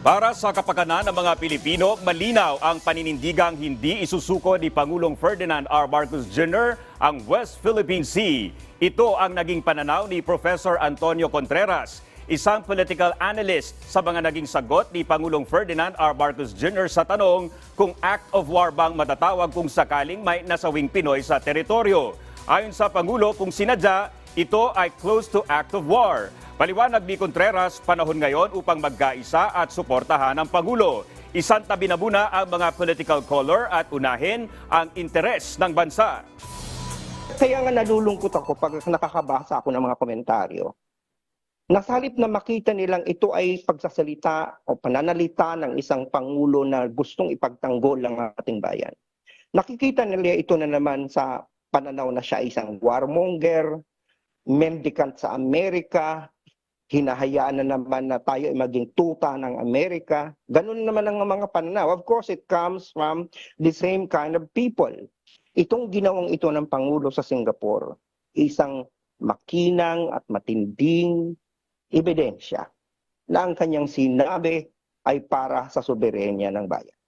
Para sa kapakanan ng mga Pilipino, malinaw ang paninindigang hindi isusuko ni Pangulong Ferdinand R. Marcos Jr. ang West Philippine Sea. Ito ang naging pananaw ni Professor Antonio Contreras, isang political analyst, sa mga naging sagot ni Pangulong Ferdinand R. Marcos Jr. sa tanong kung act of war bang matatawag kung sakaling may nasawing Pinoy sa teritoryo. Ayon sa Pangulo, kung sinadya, ito ay close to act of war. Paliwanag ni Contreras, panahon ngayon upang magkaisa at suportahan ang Pangulo. Isantabi na muna ang mga political color at unahin ang interes ng bansa. Kaya nga nalulungkot ako pag nakakabasa ako ng mga komentaryo. Nasa halip na makita nilang ito ay pagsasalita o pananalita ng isang Pangulo na gustong ipagtanggol ang ating bayan. Nakikita nila ito na naman sa pananaw na siya isang warmonger, mendicant sa Amerika, hinahayaan na naman na tayo ay maging tuta ng Amerika. Ganun naman ang mga pananaw. Of course, it comes from the same kind of people. Itong ginawang ito ng Pangulo sa Singapore, isang makinang at matinding ebidensya na ang kanyang sinabi ay para sa soberenya ng bayan.